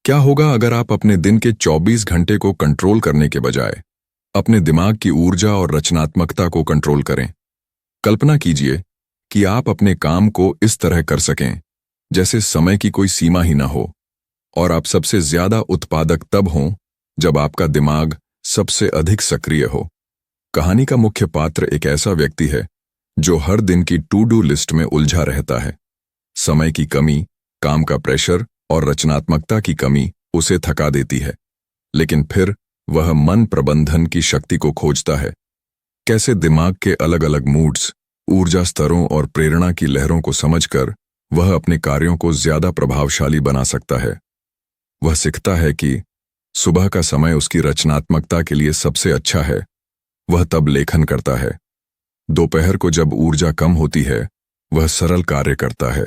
क्या होगा अगर आप अपने दिन के 24 घंटे को कंट्रोल करने के बजाय अपने दिमाग की ऊर्जा और रचनात्मकता को कंट्रोल करें? कल्पना कीजिए कि आप अपने काम को इस तरह कर सकें जैसे समय की कोई सीमा ही ना हो, और आप सबसे ज्यादा उत्पादक तब हों जब आपका दिमाग सबसे अधिक सक्रिय हो। कहानी का मुख्य पात्र एक ऐसा व्यक्ति है जो हर दिन की टू डू लिस्ट में उलझा रहता है। समय की कमी, काम का प्रेशर और रचनात्मकता की कमी उसे थका देती है, लेकिन फिर वह मन प्रबंधन की शक्ति को खोजता है। कैसे दिमाग के अलग अलग मूड्स, ऊर्जा स्तरों और प्रेरणा की लहरों को समझकर वह अपने कार्यों को ज्यादा प्रभावशाली बना सकता है। वह सीखता है कि सुबह का समय उसकी रचनात्मकता के लिए सबसे अच्छा है। वह तब लेखन करता है। दोपहर को जब ऊर्जा कम होती है, वह सरल कार्य करता है।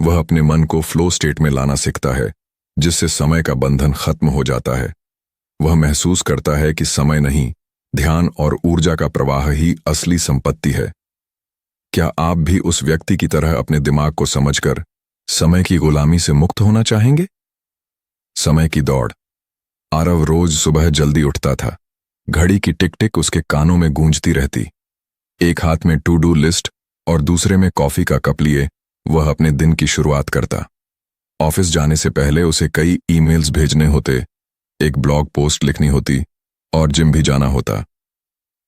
वह अपने मन को फ्लो स्टेट में लाना सीखता है, जिससे समय का बंधन खत्म हो जाता है। वह महसूस करता है कि समय नहीं, ध्यान और ऊर्जा का प्रवाह ही असली संपत्ति है। क्या आप भी उस व्यक्ति की तरह अपने दिमाग को समझकर समय की गुलामी से मुक्त होना चाहेंगे? समय की दौड़। आरव रोज सुबह जल्दी उठता था। घड़ी की टिक टिक उसके कानों में गूंजती रहती। एक हाथ में टू डू लिस्ट और दूसरे में कॉफी का कप लिए वह अपने दिन की शुरुआत करता। ऑफिस जाने से पहले उसे कई ईमेल्स भेजने होते, एक ब्लॉग पोस्ट लिखनी होती और जिम भी जाना होता।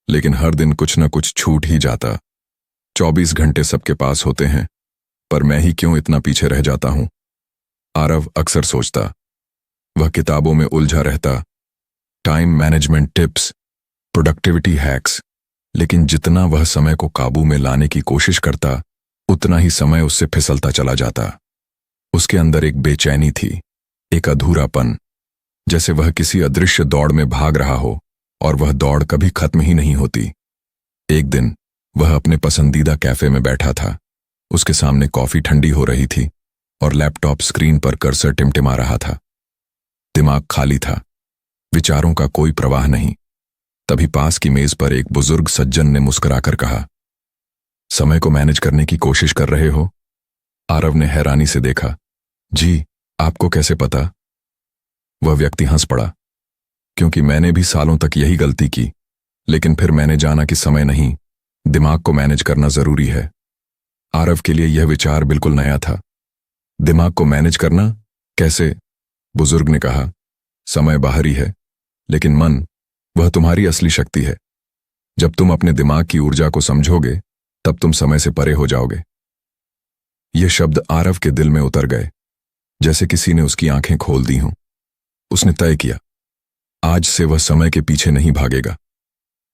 लेकिन हर दिन कुछ न कुछ छूट ही जाता। 24 घंटे सबके पास होते हैं, पर मैं ही क्यों इतना पीछे रह जाता हूं? आरव अक्सर सोचता। वह किताबों में उलझा रहता, time management tips, productivity hacks, लेकिन जितना वह समय को काबू में लाने की कोशिश करता, उतना ही समय उससे फिसलता चला जाता। उसके अंदर एक बेचैनी थी, एक अधूरापन, जैसे वह किसी अदृश्य दौड़ में भाग रहा हो और वह दौड़ कभी खत्म ही नहीं होती। एक दिन वह अपने पसंदीदा कैफे में बैठा था। उसके सामने कॉफी ठंडी हो रही थी और लैपटॉप स्क्रीन पर कर्सर टिमटिमा रहा था। दिमाग खाली था, विचारों का कोई प्रवाह नहीं। तभी पास की मेज पर एक बुजुर्ग सज्जन ने मुस्कुराकर कहा, समय को मैनेज करने की कोशिश कर रहे हो? आरव ने हैरानी से देखा। जी, आपको कैसे पता? वह व्यक्ति हंस पड़ा। क्योंकि मैंने भी सालों तक यही गलती की, लेकिन फिर मैंने जाना कि समय नहीं, दिमाग को मैनेज करना जरूरी है। आरव के लिए यह विचार बिल्कुल नया था। दिमाग को मैनेज करना कैसे? बुजुर्ग ने कहा, समय बाहरी है, लेकिन मन, वह तुम्हारी असली शक्ति है। जब तुम अपने दिमाग की ऊर्जा को समझोगे, तब तुम समय से परे हो जाओगे। ये शब्द आरव के दिल में उतर गए, जैसे किसी ने उसकी आंखें खोल दी हों। उसने तय किया, आज से वह समय के पीछे नहीं भागेगा,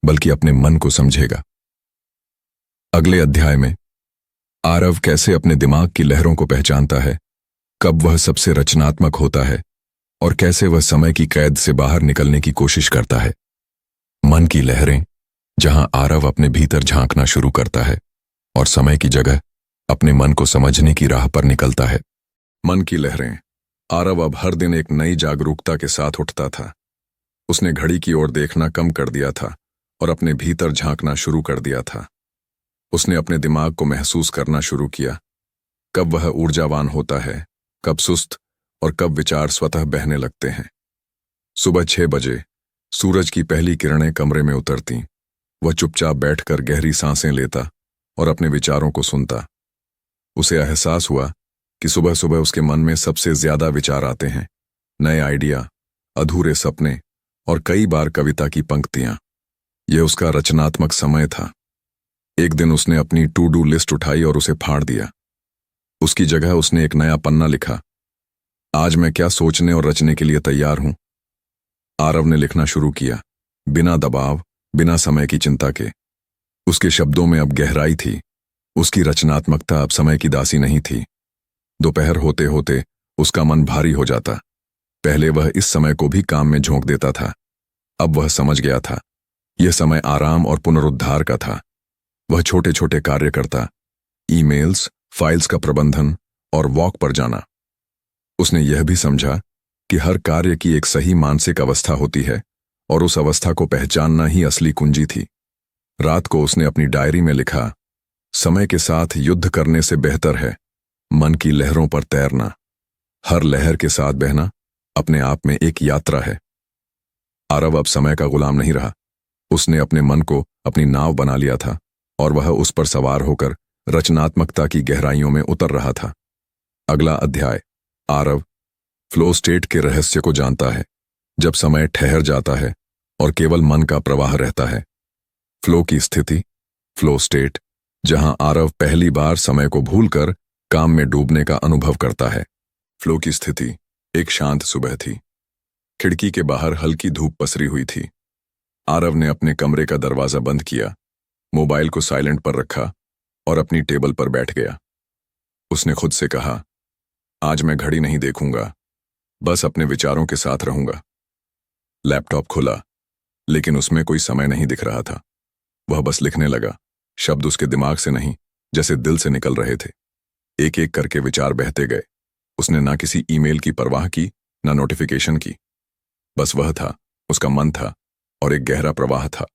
बल्कि अपने मन को समझेगा। अगले अध्याय में आरव कैसे अपने दिमाग की लहरों को पहचानता है, कब वह सबसे रचनात्मक होता है और कैसे वह समय की कैद से बाहर निकलने की कोशिश करता है। मन की लहरें, जहां आरव अपने भीतर झांकना शुरू करता है और समय की जगह अपने मन को समझने की राह पर निकलता है। मन की लहरें। आरव अब हर दिन एक नई जागरूकता के साथ उठता था। उसने घड़ी की ओर देखना कम कर दिया था और अपने भीतर झांकना शुरू कर दिया था। उसने अपने दिमाग को महसूस करना शुरू किया, कब वह ऊर्जावान होता है, कब सुस्त और कब विचार स्वतः बहने लगते हैं। सुबह 6 बजे सूरज की पहली किरणें कमरे में उतरतीं। वह चुपचाप बैठकर गहरी सांसें लेता और अपने विचारों को सुनता। उसे एहसास हुआ कि सुबह सुबह उसके मन में सबसे ज्यादा विचार आते हैं, नए आइडिया, अधूरे सपने और कई बार कविता की पंक्तियां। यह उसका रचनात्मक समय था। एक दिन उसने अपनी टू डू लिस्ट उठाई और उसे फाड़ दिया। उसकी जगह उसने एक नया पन्ना लिखा, आज मैं क्या सोचने और रचने के लिए तैयार हूं। आरव ने लिखना शुरू किया, बिना दबाव, बिना समय की चिंता के। उसके शब्दों में अब गहराई थी। उसकी रचनात्मकता अब समय की दासी नहीं थी। दोपहर होते होते उसका मन भारी हो जाता। पहले वह इस समय को भी काम में झोंक देता था। अब वह समझ गया था, यह समय आराम और पुनरुद्धार का था। वह छोटे छोटे कार्य करता, ईमेल्स, फाइल्स का प्रबंधन और वॉक पर जाना। उसने यह भी समझा कि हर कार्य की एक सही मानसिक अवस्था होती है और उस अवस्था को पहचानना ही असली कुंजी थी। रात को उसने अपनी डायरी में लिखा, समय के साथ युद्ध करने से बेहतर है मन की लहरों पर तैरना। हर लहर के साथ बहना अपने आप में एक यात्रा है। आरव अब समय का गुलाम नहीं रहा। उसने अपने मन को अपनी नाव बना लिया था और वह उस पर सवार होकर रचनात्मकता की गहराइयों में उतर रहा था। अगला अध्याय। आरव फ्लो स्टेट के रहस्य को जानता है, जब समय ठहर जाता है और केवल मन का प्रवाह रहता है। फ्लो की स्थिति, फ्लो स्टेट, जहां आरव पहली बार समय को भूलकर काम में डूबने का अनुभव करता है। फ्लो की स्थिति। एक शांत सुबह थी। खिड़की के बाहर हल्की धूप पसरी हुई थी। आरव ने अपने कमरे का दरवाजा बंद किया, मोबाइल को साइलेंट पर रखा और अपनी टेबल पर बैठ गया। उसने खुद से कहा, आज मैं घड़ी नहीं देखूंगा, बस अपने विचारों के साथ रहूंगा। लैपटॉप खुला, लेकिन उसमें कोई समय नहीं दिख रहा था। वह बस लिखने लगा। शब्द उसके दिमाग से नहीं, जैसे दिल से निकल रहे थे। एक एक करके विचार बहते गए। उसने ना किसी ईमेल की परवाह की, ना नोटिफिकेशन की। बस वह था, उसका मन था और एक गहरा प्रवाह था।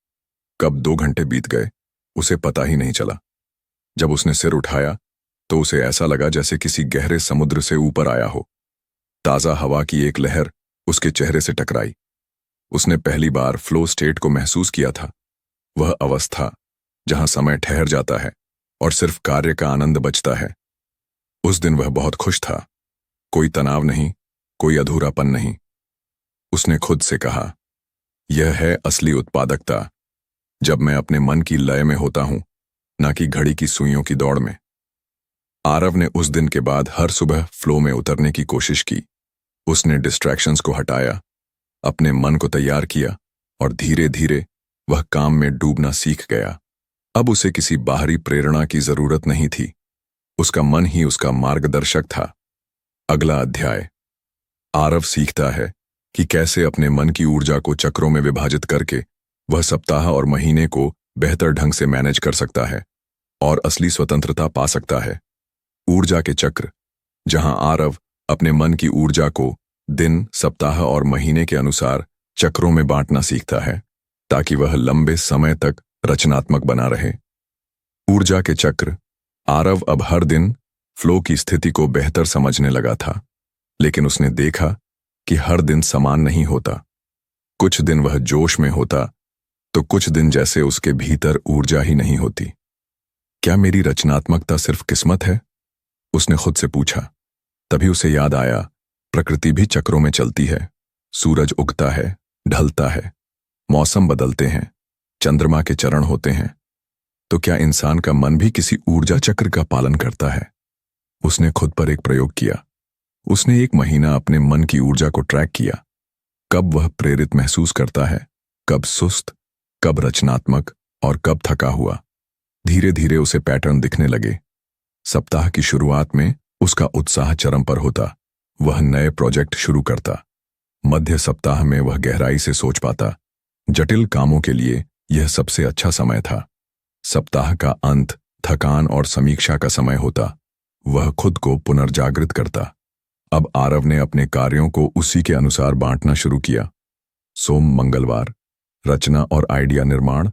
कब 2 घंटे बीत गए उसे पता ही नहीं चला। जब उसने सिर उठाया तो उसे ऐसा लगा जैसे किसी गहरे समुद्र से ऊपर आया हो। ताजा हवा की एक लहर उसके चेहरे से टकराई। उसने पहली बार फ्लो स्टेट को महसूस किया था। वह अवस्था जहां समय ठहर जाता है और सिर्फ कार्य का आनंद बचता है। उस दिन वह बहुत खुश था। कोई तनाव नहीं, कोई अधूरापन नहीं। उसने खुद से कहा, यह है असली उत्पादकता, जब मैं अपने मन की लय में होता हूं, ना कि घड़ी की सुइयों की दौड़ में। आरव ने उस दिन के बाद हर सुबह फ्लो में उतरने की कोशिश की। उसने डिस्ट्रैक्शंस को हटाया, अपने मन को तैयार किया और धीरे धीरे वह काम में डूबना सीख गया। अब उसे किसी बाहरी प्रेरणा की जरूरत नहीं थी। उसका मन ही उसका मार्गदर्शक था। अगला अध्याय। आरव सीखता है कि कैसे अपने मन की ऊर्जा को चक्रों में विभाजित करके वह सप्ताह और महीने को बेहतर ढंग से मैनेज कर सकता है और असली स्वतंत्रता पा सकता है। ऊर्जा के चक्र, जहां आरव अपने मन की ऊर्जा को दिन, सप्ताह और महीने के अनुसार चक्रों में बांटना सीखता है, ताकि वह लंबे समय तक रचनात्मक बना रहे। ऊर्जा के चक्र। आरव अब हर दिन फ्लो की स्थिति को बेहतर समझने लगा था, लेकिन उसने देखा कि हर दिन समान नहीं होता। कुछ दिन वह जोश में होता, तो कुछ दिन जैसे उसके भीतर ऊर्जा ही नहीं होती। क्या मेरी रचनात्मकता सिर्फ किस्मत है? उसने खुद से पूछा। तभी उसे याद आया, प्रकृति भी चक्रों में चलती है। सूरज उगता है, ढलता है, मौसम बदलते हैं, चंद्रमा के चरण होते हैं। तो क्या इंसान का मन भी किसी ऊर्जा चक्र का पालन करता है? उसने खुद पर एक प्रयोग किया। उसने 1 महीना अपने मन की ऊर्जा को ट्रैक किया। कब वह प्रेरित महसूस करता है, कब सुस्त, कब रचनात्मक और कब थका हुआ। धीरे धीरे उसे पैटर्न दिखने लगे। सप्ताह की शुरुआत में उसका उत्साह चरम पर होता। वह नए प्रोजेक्ट शुरू करता। मध्य सप्ताह में वह गहराई से सोच पाता। जटिल कामों के लिए यह सबसे अच्छा समय था। सप्ताह का अंत थकान और समीक्षा का समय होता। वह खुद को पुनर्जागृत करता। अब आरव ने अपने कार्यों को उसी के अनुसार बांटना शुरू किया। सोम मंगलवार रचना और आइडिया निर्माण,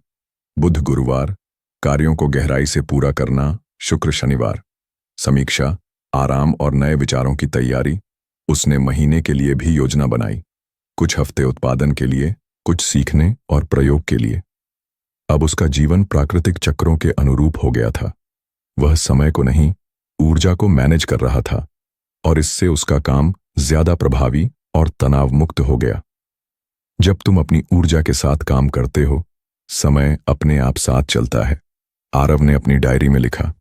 बुध गुरुवार कार्यों को गहराई से पूरा करना, शुक्र शनिवार समीक्षा, आराम और नए विचारों की तैयारी। उसने महीने के लिए भी योजना बनाई। कुछ हफ्ते उत्पादन के लिए, कुछ सीखने और प्रयोग के लिए। अब उसका जीवन प्राकृतिक चक्रों के अनुरूप हो गया था। वह समय को नहीं, ऊर्जा को मैनेज कर रहा था और इससे उसका काम ज्यादा प्रभावी और तनाव मुक्त हो गया। जब तुम अपनी ऊर्जा के साथ काम करते हो, समय अपने आप साथ चलता है, आरव ने अपनी डायरी में लिखा।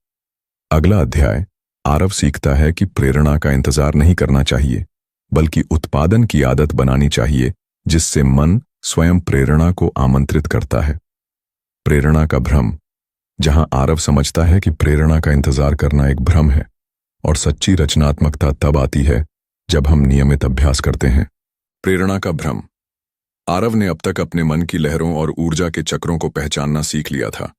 अगला अध्याय। आरव सीखता है कि प्रेरणा का इंतजार नहीं करना चाहिए, बल्कि उत्पादन की आदत बनानी चाहिए, जिससे मन स्वयं प्रेरणा को आमंत्रित करता है। प्रेरणा का भ्रम। जहां आरव समझता है कि प्रेरणा का इंतजार करना एक भ्रम है और सच्ची रचनात्मकता तब आती है जब हम नियमित अभ्यास करते हैं। प्रेरणा का भ्रम। आरव ने अब तक अपने मन की लहरों और ऊर्जा के चक्रों को पहचानना सीख लिया था।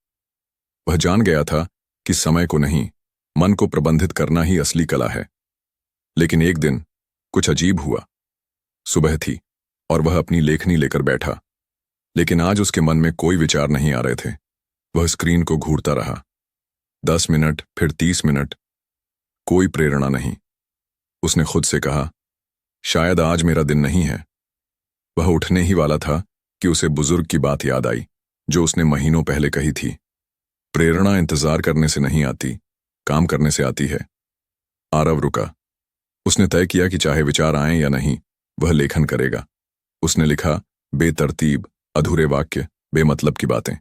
वह जान गया था कि समय को नहीं, मन को प्रबंधित करना ही असली कला है। लेकिन एक दिन कुछ अजीब हुआ। सुबह थी और वह अपनी लेखनी लेकर बैठा, लेकिन आज उसके मन में कोई विचार नहीं आ रहे थे। वह स्क्रीन को घूरता रहा। 10 मिनट, फिर 30 मिनट, कोई प्रेरणा नहीं। उसने खुद से कहा, शायद आज मेरा दिन नहीं है। वह उठने ही वाला था कि उसे बुजुर्ग की बात याद आई जो उसने महीनों पहले कही थी। प्रेरणा इंतजार करने से नहीं आती, काम करने से आती है। आरव रुका। उसने तय किया कि चाहे विचार आए या नहीं, वह लेखन करेगा। उसने लिखा बेतरतीब, अधूरे वाक्य, बेमतलब की बातें।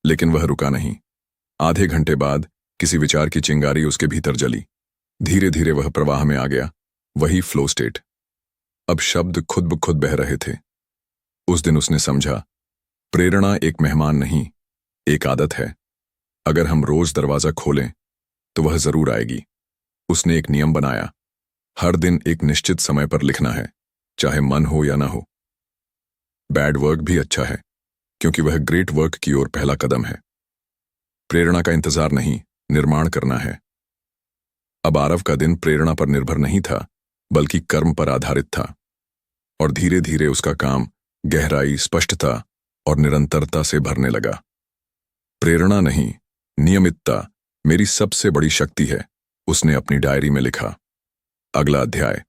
लेकिन वह रुका नहीं। आधे घंटे बाद किसी विचार की चिंगारी उसके भीतर जली। धीरे धीरे वह प्रवाह में आ गया, वही फ्लो स्टेट। अब शब्द खुद ब खुद बह रहे थे। उस दिन उसने समझा, प्रेरणा एक मेहमान नहीं, एक आदत है। अगर हम रोज दरवाजा खोलें तो वह जरूर आएगी। उसने एक नियम बनाया, हर दिन एक निश्चित समय पर लिखना है, चाहे मन हो या ना हो। बैड वर्क भी अच्छा है, क्योंकि वह ग्रेट वर्क की ओर पहला कदम है। प्रेरणा का इंतजार नहीं, निर्माण करना है। अब आरव का दिन प्रेरणा पर निर्भर नहीं था, बल्कि कर्म पर आधारित था। और धीरे धीरे उसका काम गहराई, स्पष्टता और निरंतरता से भरने लगा। प्रेरणा नहीं, नियमितता मेरी सबसे बड़ी शक्ति है, उसने अपनी डायरी में लिखा। अगला अध्याय।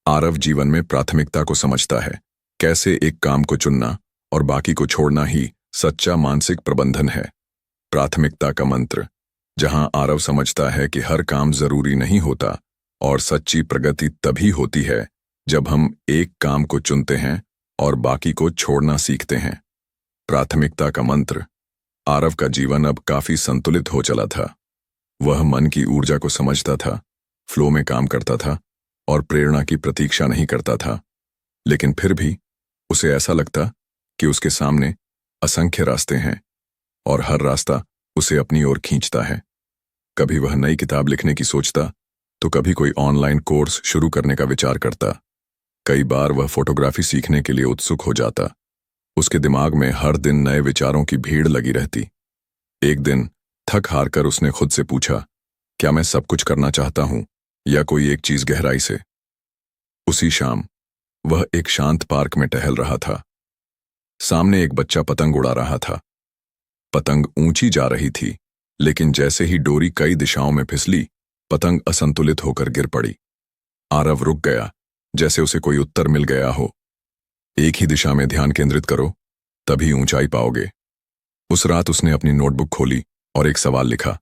आरव जीवन में प्राथमिकता को समझता है, कैसे एक काम को चुनना और बाकी को छोड़ना ही सच्चा मानसिक प्रबंधन है। प्राथमिकता का मंत्र, जहां आरव समझता है कि हर काम जरूरी नहीं होता और सच्ची प्रगति तभी होती है जब हम एक काम को चुनते हैं और बाकी को छोड़ना सीखते हैं। प्राथमिकता का मंत्र। आरव का जीवन अब काफी संतुलित हो चला था। वह मन की ऊर्जा को समझता था, फ्लो में काम करता था और प्रेरणा की प्रतीक्षा नहीं करता था। लेकिन फिर भी उसे ऐसा लगता कि उसके सामने असंख्य रास्ते हैं और हर रास्ता उसे अपनी ओर खींचता है। कभी वह नई किताब लिखने की सोचता, तो कभी कोई ऑनलाइन कोर्स शुरू करने का विचार करता। कई बार वह फोटोग्राफी सीखने के लिए उत्सुक हो जाता। उसके दिमाग में हर दिन नए विचारों की भीड़ लगी रहती। एक दिन थक हार कर उसने खुद से पूछा, क्या मैं सब कुछ करना चाहता हूं या कोई एक चीज गहराई से? उसी शाम वह एक शांत पार्क में टहल रहा था। सामने एक बच्चा पतंग उड़ा रहा था। पतंग ऊंची जा रही थी, लेकिन जैसे ही डोरी कई दिशाओं में फिसली, पतंग असंतुलित होकर गिर पड़ी। आरव रुक गया, जैसे उसे कोई उत्तर मिल गया हो। एक ही दिशा में ध्यान केंद्रित करो, तभी ऊंचाई पाओगे। उस रात उसने अपनी नोटबुक खोली और एक सवाल लिखा,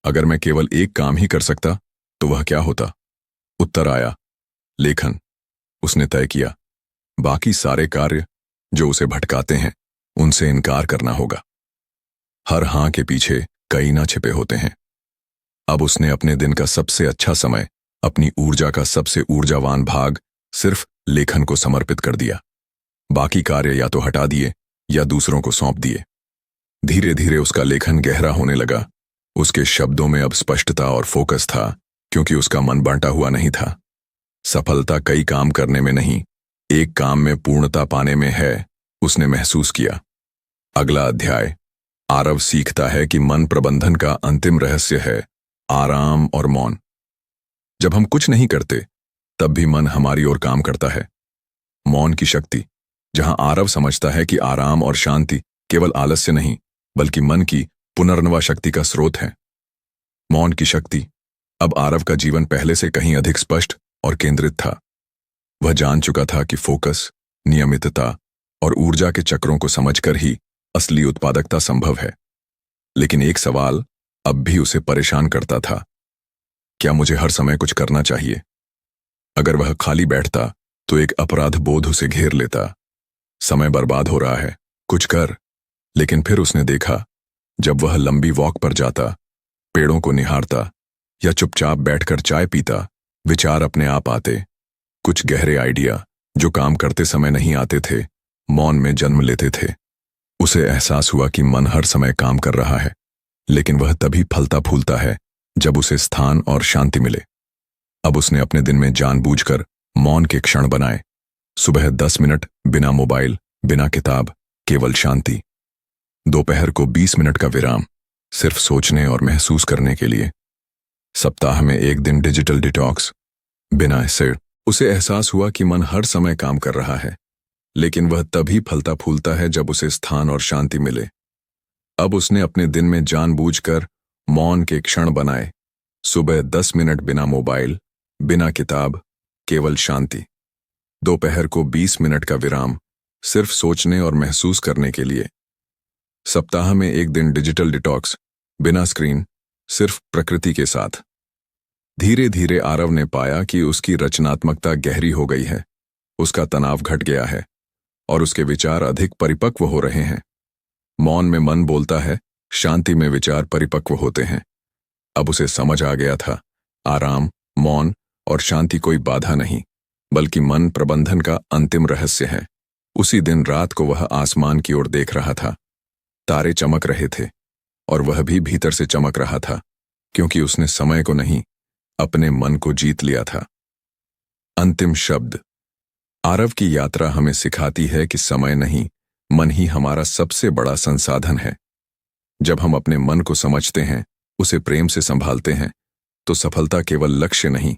अगर मैं केवल एक काम ही कर सकता तो वह क्या होता? उत्तर आया, लेखन। उसने तय किया, बाकी सारे कार्य जो उसे भटकाते हैं, उनसे इनकार करना होगा। हर हां के पीछे कई ना छिपे होते हैं। अब उसने अपने दिन का सबसे अच्छा समय, अपनी ऊर्जा का सबसे ऊर्जावान भाग सिर्फ लेखन को समर्पित कर दिया। बाकी कार्य या तो हटा दिए या दूसरों को सौंप दिए। धीरे धीरे उसका लेखन गहरा होने लगा। उसके शब्दों में अब स्पष्टता और फोकस था, क्योंकि उसका मन बांटा हुआ नहीं था। सफलता कई काम करने में नहीं, एक काम में पूर्णता पाने में है, उसने महसूस किया। अगला अध्याय। आरव सीखता है कि मन प्रबंधन का अंतिम रहस्य है आराम और मौन। जब हम कुछ नहीं करते, तब भी मन हमारी ओर काम करता है। मौन की शक्ति, जहां आरव समझता है कि आराम और शांति केवल आलस्य नहीं, बल्कि मन की पुनर्नवा शक्ति का स्रोत है। मौन की शक्ति। अब आरव का जीवन पहले से कहीं अधिक स्पष्ट और केंद्रित था। वह जान चुका था कि फोकस, नियमितता और ऊर्जा के चक्रों को समझकर ही असली उत्पादकता संभव है। लेकिन एक सवाल अब भी उसे परेशान करता था, क्या मुझे हर समय कुछ करना चाहिए? अगर वह खाली बैठता तो एक अपराध बोध उसे घेर लेता। समय बर्बाद हो रहा है, कुछ कर। लेकिन फिर उसने देखा, जब वह लंबी वॉक पर जाता, पेड़ों को निहारता या चुपचाप बैठकर चाय पीता, विचार अपने आप आते। कुछ गहरे आइडिया जो काम करते समय नहीं आते थे, मौन में जन्म लेते थे। उसे एहसास हुआ कि मन हर समय काम कर रहा है, लेकिन वह तभी फलता फूलता है जब उसे स्थान और शांति मिले। अब उसने अपने दिन में जानबूझकर मौन के क्षण बनाए। सुबह 10 मिनट बिना मोबाइल, बिना किताब, केवल शांति। दोपहर को 20 मिनट का विराम, सिर्फ सोचने और महसूस करने के लिए। सप्ताह में एक दिन डिजिटल डिटॉक्स, बिना सिर। उसे एहसास हुआ कि मन हर समय काम कर रहा है, लेकिन वह तभी फलता फूलता है जब उसे स्थान और शांति मिले। अब उसने अपने दिन में जानबूझकर मौन के क्षण बनाए। सुबह 10 मिनट बिना मोबाइल, बिना किताब, केवल शांति। दोपहर को 20 मिनट का विराम, सिर्फ सोचने और महसूस करने के लिए। सप्ताह में एक दिन डिजिटल डिटॉक्स, बिना स्क्रीन, सिर्फ प्रकृति के साथ। धीरे धीरे आरव ने पाया कि उसकी रचनात्मकता गहरी हो गई है, उसका तनाव घट गया है और उसके विचार अधिक परिपक्व हो रहे हैं। मौन में मन बोलता है, शांति में विचार परिपक्व होते हैं। अब उसे समझ आ गया था, आराम, मौन और शांति कोई बाधा नहीं, बल्कि मन प्रबंधन का अंतिम रहस्य है। उसी दिन रात को वह आसमान की ओर देख रहा था। तारे चमक रहे थे और वह भी भीतर से चमक रहा था, क्योंकि उसने समय को नहीं, अपने मन को जीत लिया था। अंतिम शब्द। आरव की यात्रा हमें सिखाती है कि समय नहीं, मन ही हमारा सबसे बड़ा संसाधन है। जब हम अपने मन को समझते हैं, उसे प्रेम से संभालते हैं, तो सफलता केवल लक्ष्य नहीं,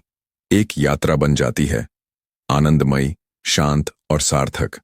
एक यात्रा बन जाती है, आनंदमयी, शांत और सार्थक।